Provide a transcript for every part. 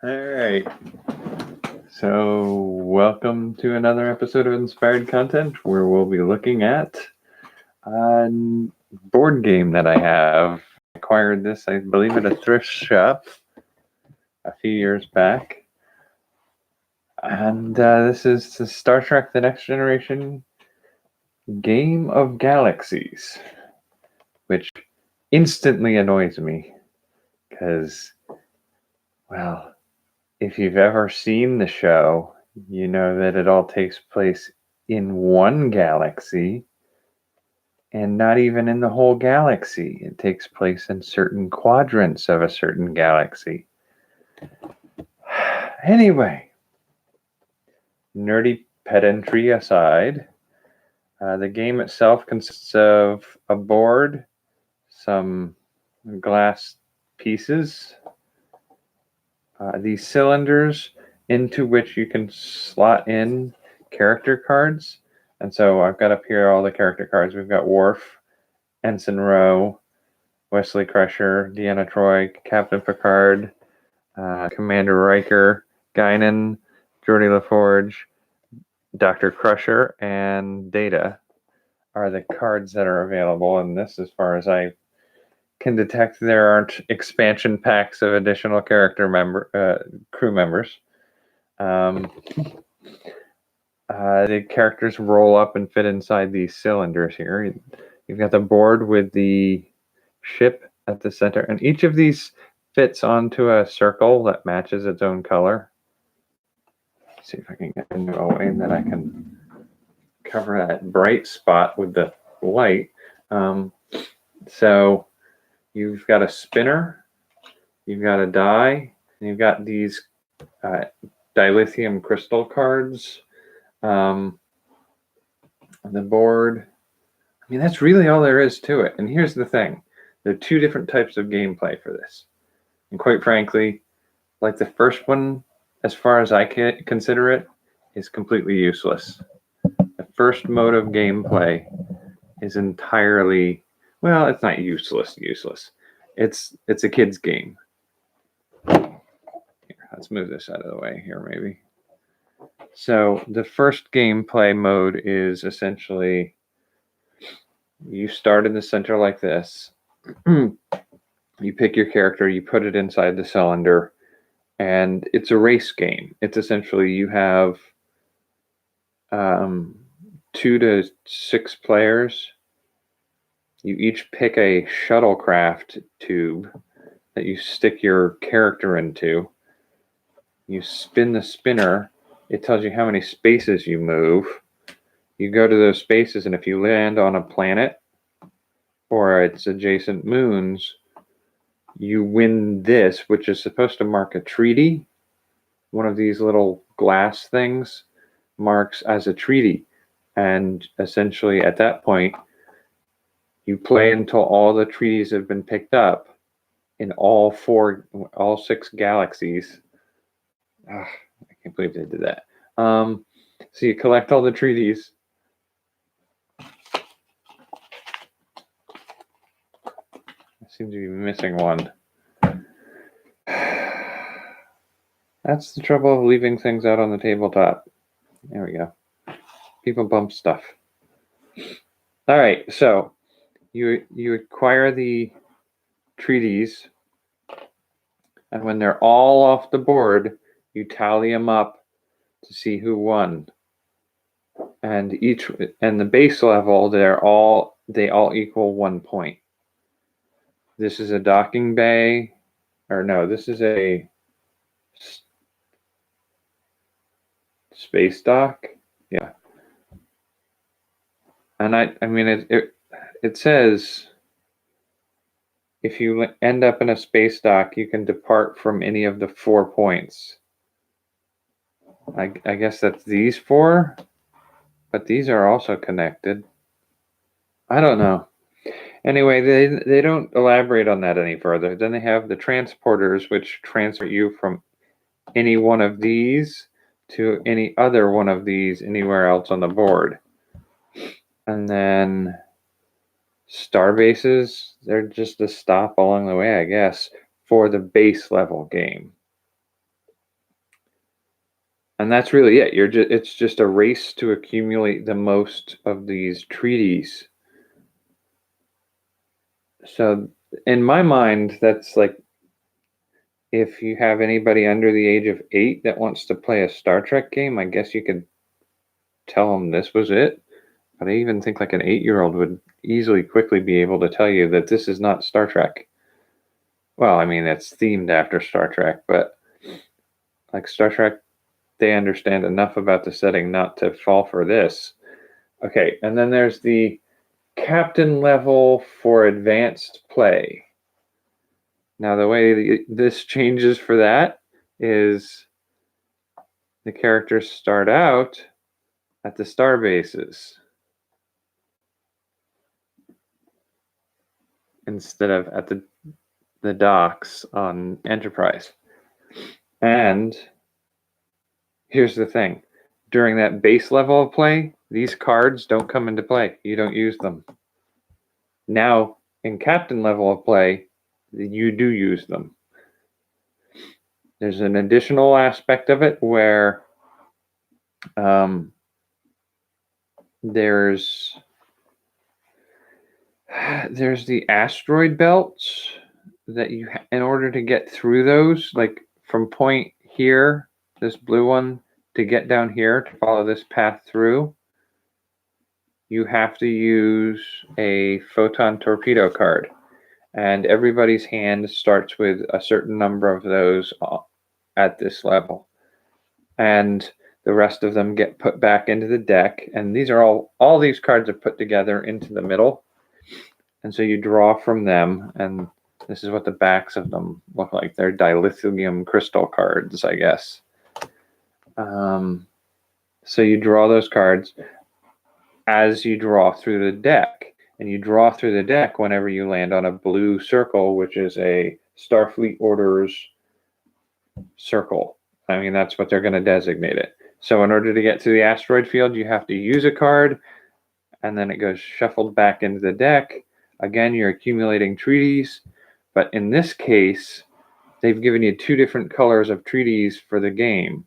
All right. So, welcome to another episode of Inspired Content where we'll be looking at a board game that I have. I acquired this, I believe, at a thrift shop a few years back. And this is the Star Trek The Next Generation Game of Galaxies, which instantly annoys me because, well, if you've ever seen the show, you know that it all takes place in one galaxy and not even in the whole galaxy. It takes place in certain quadrants of a certain galaxy. Anyway, nerdy pedantry aside, the game itself consists of a board, some glass pieces, these cylinders into which you can slot in character cards. And so I've got up here all the character cards. We've got Worf, Ensign Rowe, Wesley Crusher, Deanna Troi, Captain Picard, Commander Riker, Guinan, Geordi LaForge, Dr. Crusher, and Data are the cards that are available in this. As far as I can detect, there aren't expansion packs of additional crew members. The characters roll up and fit inside these cylinders here. You've got the board with the ship at the center, and each of these fits onto a circle that matches its own color. Let's see if I can get into a way that I can cover that bright spot with the light. So you've got a spinner, you've got a die, and you've got these dilithium crystal cards. The board. I mean, that's really all there is to it. And here's the thing. There are two different types of gameplay for this. And quite frankly, like the first one, as far as I can consider it, is completely useless. The first mode of gameplay is entirely, well, it's not useless. It's a kid's game. Here, let's move this out of the way here, maybe. So the first gameplay mode is essentially you start in the center like this. You pick your character, you put it inside the cylinder, and it's a race game. It's essentially you have 2 to 6 players. You each pick a shuttlecraft tube that you stick your character into. You spin the spinner. It tells you how many spaces you move. You go to those spaces, and if you land on a planet or its adjacent moons, you win this, which is supposed to mark a treaty. One of these little glass things marks as a treaty. And essentially, at that point, you play until all the treaties have been picked up in all 6 galaxies. I can't believe they did that. So you collect all the treaties. I seem to be missing one. That's the trouble of leaving things out on the tabletop. There we go. People bump stuff. All right, so you acquire the treaties, and when they're all off the board, you tally them up to see who won. And the base level, they all equal 1 point. This is a docking bay, or no, this is a space dock. Yeah. And I mean it says if you end up in a space dock, you can depart from any of the 4 points. I guess that's these 4, but these are also connected. I don't know. Anyway, they don't elaborate on that any further. Then they have the transporters, which transfer you from any one of these to any other one of these anywhere else on the board. And then star bases, they're just a stop along the way, I guess, for the base level game. And that's really it. It's just a race to accumulate the most of these treaties. So in my mind, that's like, if you have anybody under the age of 8 that wants to play a Star Trek game, I guess you could tell them this was it. But I even think like an 8-year-old would easily, quickly be able to tell you that this is not Star Trek. Well, I mean, it's themed after Star Trek, but like Star Trek, they understand enough about the setting not to fall for this. Okay, and then there's the captain level for advanced play. Now, the way this changes for that is the characters start out at the star bases instead of at the docks on Enterprise. And here's the thing. During that base level of play, these cards don't come into play. You don't use them. Now, in captain level of play, you do use them. There's an additional aspect of it where there's the asteroid belts that you in order to get through those, like from point here, this blue one, to get down here to follow this path through, you have to use a photon torpedo card, and everybody's hand starts with a certain number of those at this level, and the rest of them get put back into the deck, and these are all these cards are put together into the middle, and so you draw from them, and this is what the backs of them look like. They're dilithium crystal cards, I guess. So you draw those cards as you draw through the deck, and you draw through the deck whenever you land on a blue circle, which is a Starfleet orders circle. I mean, that's what they're going to designate it. So in order to get to the asteroid field, you have to use a card, and then it goes shuffled back into the deck. Again, you're accumulating treaties, but in this case, they've given you 2 different colors of treaties for the game.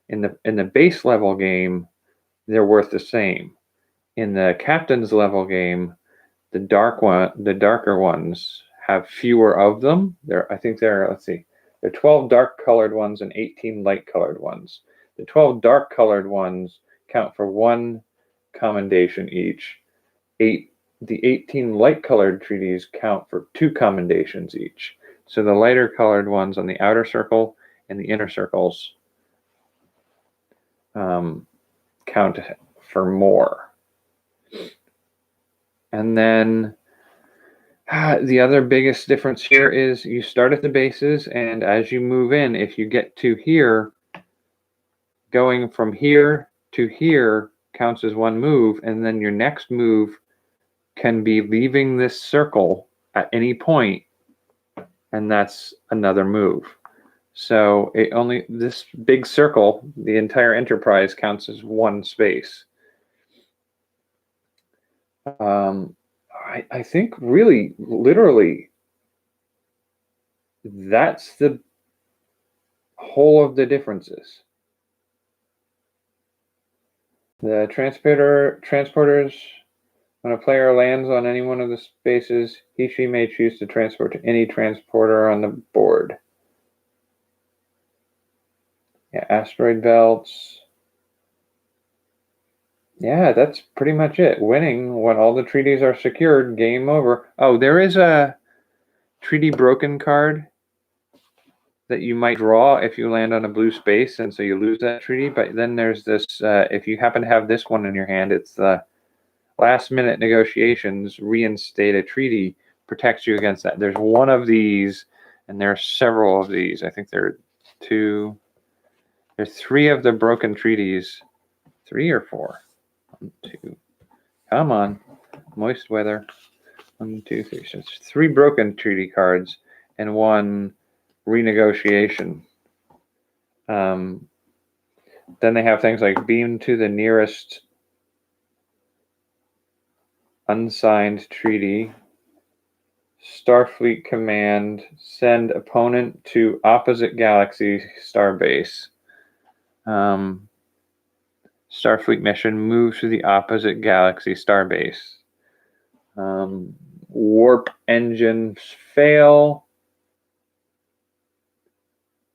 In the base level game, they're worth the same. In the captain's level game, the darker ones have fewer of them. I think there are 12 dark colored ones and 18 light colored ones. The 12 dark colored ones count for 1 commendation each. The 18 light colored treaties count for 2 commendations each. So the lighter colored ones on the outer circle and the inner circles count for more. And then the other biggest difference here is you start at the bases, and as you move in, if you get to here, going from here to here counts as 1 move, and then your next move can be leaving this circle at any point, and that's another move. So this big circle, the entire Enterprise, counts as 1 space. I think really, literally, that's the whole of the differences. The transporters, when a player lands on any one of the spaces, he/she may choose to transport to any transporter on the board. Yeah, asteroid belts. Yeah, that's pretty much it. Winning when all the treaties are secured, game over. Oh, there is a treaty broken card that you might draw if you land on a blue space, and so you lose that treaty. But then there's this, if you happen to have this one in your hand, it's the last minute negotiations, reinstate a treaty, protects you against that. There's 1 of these, and there are several of these. I think there's 3 of the broken treaties. 3 or 4? 1, 2. Come on. Moist weather. 1, 2, 3. So it's 3 broken treaty cards and 1 renegotiation. Then they have things like beam to the nearest unsigned treaty, Starfleet command, send opponent to opposite galaxy starbase. Starfleet mission, move to the opposite galaxy starbase. Warp engines fail.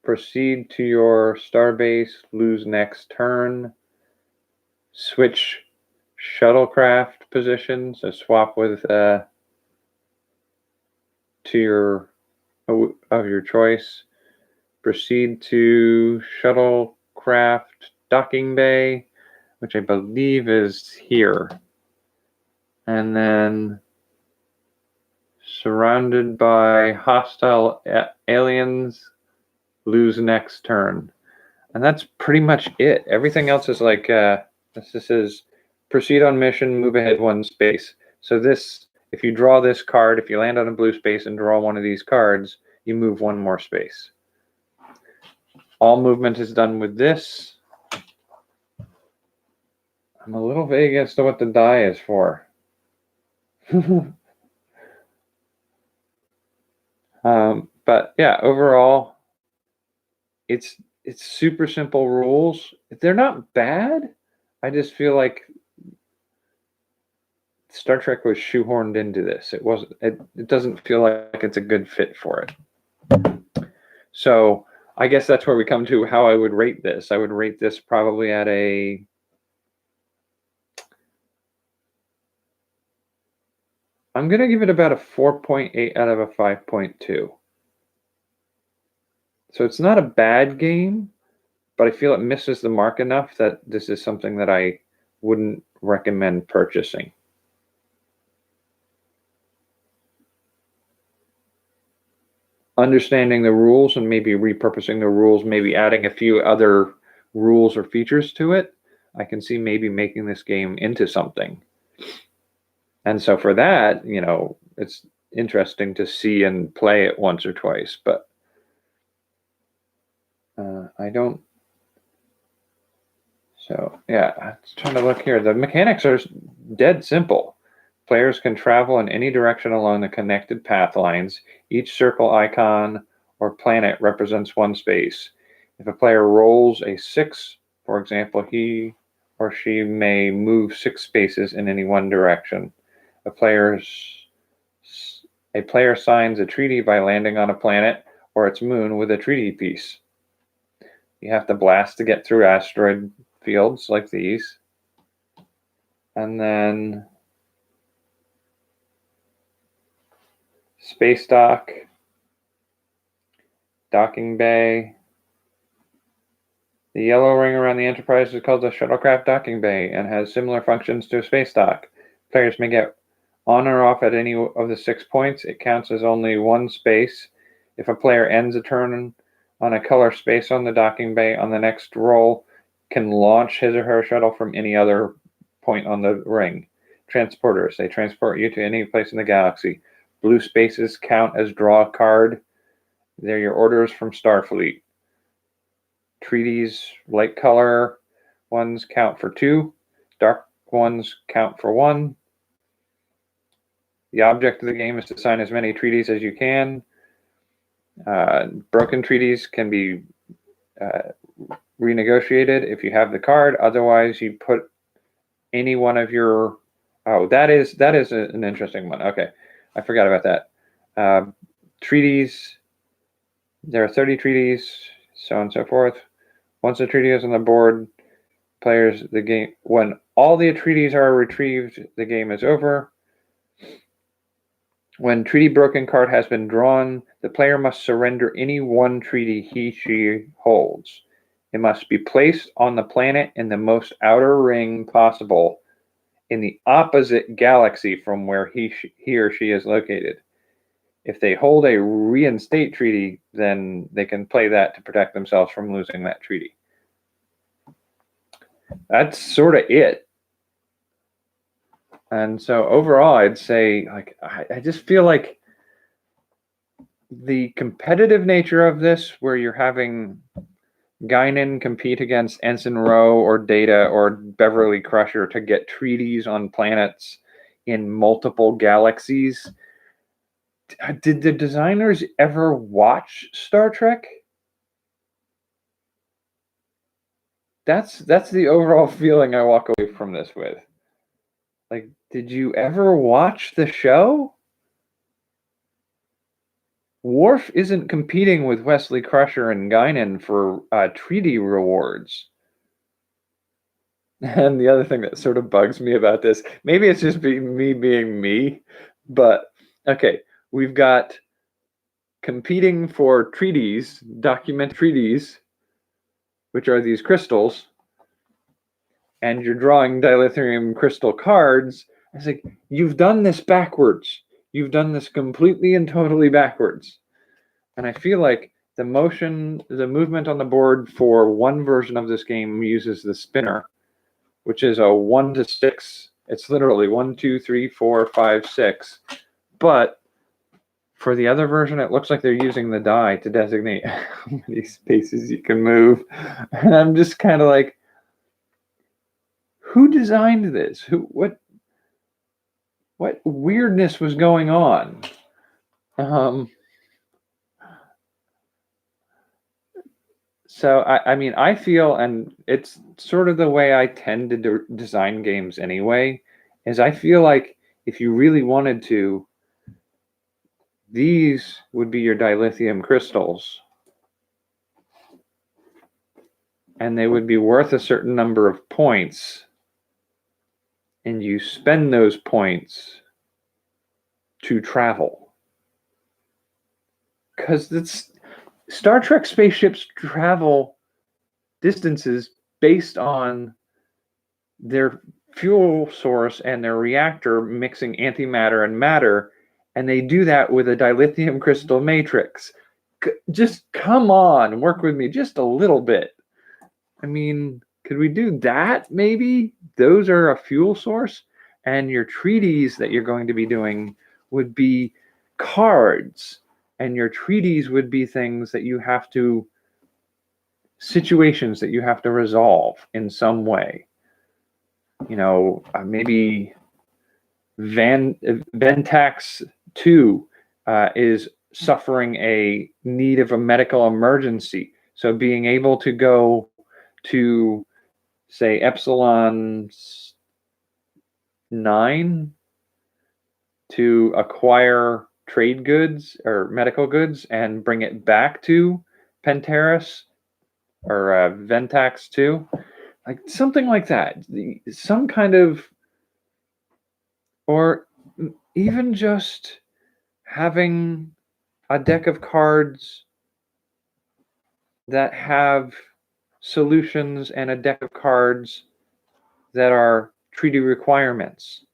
Proceed to your starbase, lose next turn. Switch shuttlecraft positions, so swap with to your of your choice. Proceed to shuttlecraft docking bay, which I believe is here. And then surrounded by hostile aliens, lose next turn. And that's pretty much it. Everything else is like, this is proceed on mission, move ahead one space. So this, if you draw this card, if you land on a blue space and draw one of these cards, you move one more space. All movement is done with this. I'm a little vague as to what the die is for. But yeah, overall, it's super simple rules. They're not bad. I just feel like Star Trek was shoehorned into this. It wasn't. It doesn't feel like it's a good fit for it. So I guess that's where we come to how I would rate this. I would rate this probably at a. I'm going to give it about a 4.8 out of a 5.2. So it's not a bad game, but I feel it misses the mark enough that this is something that I wouldn't recommend purchasing. Understanding the rules and maybe repurposing the rules, maybe adding a few other rules or features to it, I can see maybe making this game into something. And so for that, you know, it's interesting to see and play it once or twice, but I don't. So yeah, I'm trying to look here. The mechanics are dead simple. Players can travel in any direction along the connected path lines. Each circle icon or planet represents one space. If a player rolls a 6, for example, he or she may move 6 spaces in any one direction. A player signs a treaty by landing on a planet or its moon with a treaty piece. You have to blast to get through asteroid fields like these. And then space dock, docking bay. The yellow ring around the Enterprise is called the shuttlecraft docking bay and has similar functions to a space dock. Players may get on or off at any of the 6 points. It counts as only one space. If a player ends a turn on a color space on the docking bay, on the next roll can launch his or her shuttle from any other point on the ring. Transporters, they transport you to any place in the galaxy. Blue spaces count as draw a card. They're your orders from Starfleet. Treaties, light color ones count for 2. Dark ones count for 1. The object of the game is to sign as many treaties as you can. Broken treaties can be renegotiated if you have the card. Otherwise, you put any one of your. Oh, that is an interesting one. Okay, I forgot about that. Treaties. There are 30 treaties, so on and so forth. Once a treaty is on the board, players the game. When all the treaties are retrieved, the game is over. When treaty broken card has been drawn, the player must surrender any one treaty she holds. It must be placed on the planet in the most outer ring possible in the opposite galaxy from where he or she is located. If they hold a reinstate treaty, then they can play that to protect themselves from losing that treaty. That's sort of it. And so overall, I'd say, like, I just feel like the competitive nature of this, where you're having Guinan compete against Ensign Rowe or Data or Beverly Crusher to get treaties on planets in multiple galaxies. Did the designers ever watch Star Trek? that's the overall feeling I walk away from this with. Like, did you ever watch the show? Worf isn't competing with Wesley Crusher and Guinan for treaty rewards. And the other thing that sort of bugs me about this, maybe it's just me being me, but okay, we've got competing for treaties, document treaties, which are these crystals, and you're drawing dilithium crystal cards. It's like, you've done this backwards. You've done this completely and totally backwards. And I feel like the movement on the board for one version of this game uses the spinner, which is a 1 to 6. It's literally 1, 2, 3, 4, 5, 6. But for the other version, it looks like they're using the die to designate how many spaces you can move. And I'm just kind of like, who designed this? What weirdness was going on? So I mean, I feel, and it's sort of the way I tend to design games anyway, is I feel like if you really wanted to, these would be your dilithium crystals, and they would be worth a certain number of points, and you spend those points to travel. Because it's Star Trek spaceships travel distances based on their fuel source and their reactor mixing antimatter and matter, and they do that with a dilithium crystal matrix. Just come on, work with me just a little bit. I mean, could we do that maybe? Those are a fuel source, and your treaties that you're going to be doing would be cards, and your treaties would be things that you have to, situations that you have to resolve in some way. You know, maybe Ventax 2 is suffering a need of a medical emergency. So being able to go to, say, Epsilon 9 to acquire trade goods or medical goods and bring it back to Penteris or Ventax 2, like something like that. Some kind of, or even just having a deck of cards that have solutions and a deck of cards that are treaty requirements,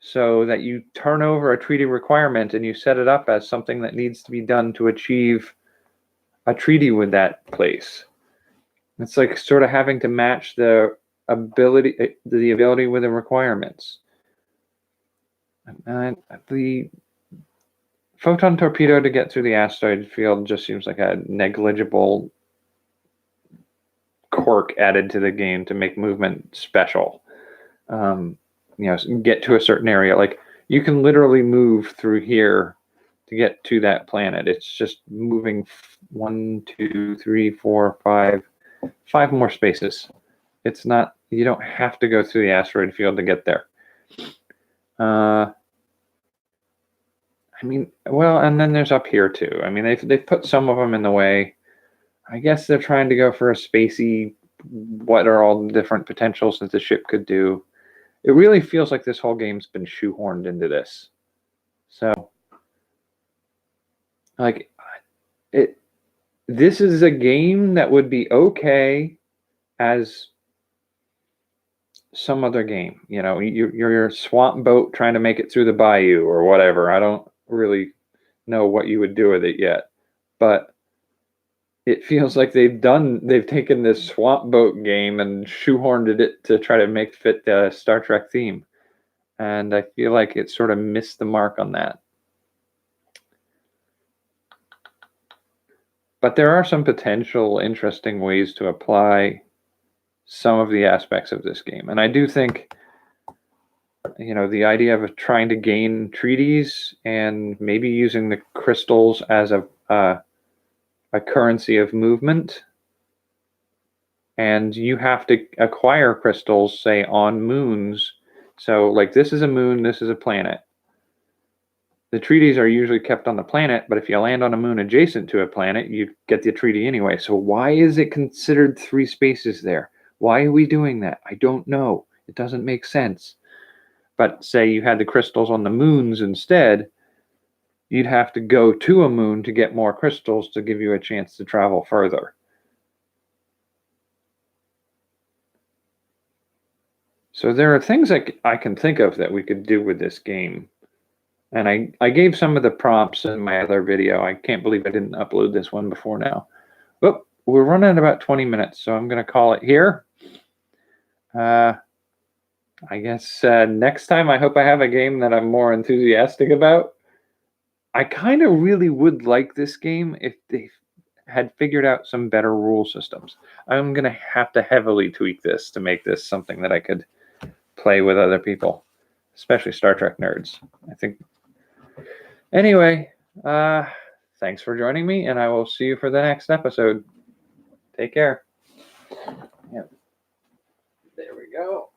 so that you turn over a treaty requirement and you set it up as something that needs to be done to achieve a treaty with that place. It's like sort of having to match the ability with the requirements. The photon torpedo to get through the asteroid field just seems like a negligible quirk added to the game to make movement special. Get to a certain area. Like, you can literally move through here to get to that planet. It's just moving 1, 2, 3, 4, 5 more spaces. It's not, you don't have to go through the asteroid field to get there. I mean, well, and then there's up here too. I mean, they've put some of them in the way. I guess they're trying to go for a spacey, what are all the different potentials that the ship could do. It really feels like this whole game's been shoehorned into this. So, like, this is a game that would be okay as some other game. You know, you're a swamp boat trying to make it through the bayou or whatever. I don't really know what you would do with it yet, but it feels like they've taken this swamp boat game and shoehorned it to try to make fit the Star Trek theme. And I feel like it sort of missed the mark on that. But there are some potential interesting ways to apply some of the aspects of this game. And I do think, the idea of trying to gain treaties and maybe using the crystals as a currency of movement And you have to acquire crystals, say, on moons. So, like, this is a moon, this is a planet. The treaties are usually kept on the planet, but if you land on a moon adjacent to a planet, you get the treaty anyway. So why is it considered 3 spaces there? Why are we doing that? I don't know. It doesn't make sense. But say you had the crystals on the moons instead, you'd have to go to a moon to get more crystals to give you a chance to travel further. So there are things I can think of that we could do with this game. And I gave some of the prompts in my other video. I can't believe I didn't upload this one before now. But we're running about 20 minutes, so I'm going to call it here. I guess next time I hope I have a game that I'm more enthusiastic about. I kind of really would like this game if they had figured out some better rule systems. I'm going to have to heavily tweak this to make this something that I could play with other people, especially Star Trek nerds. I think. Anyway, thanks for joining me, and I will see you for the next episode. Take care. Yep. There we go.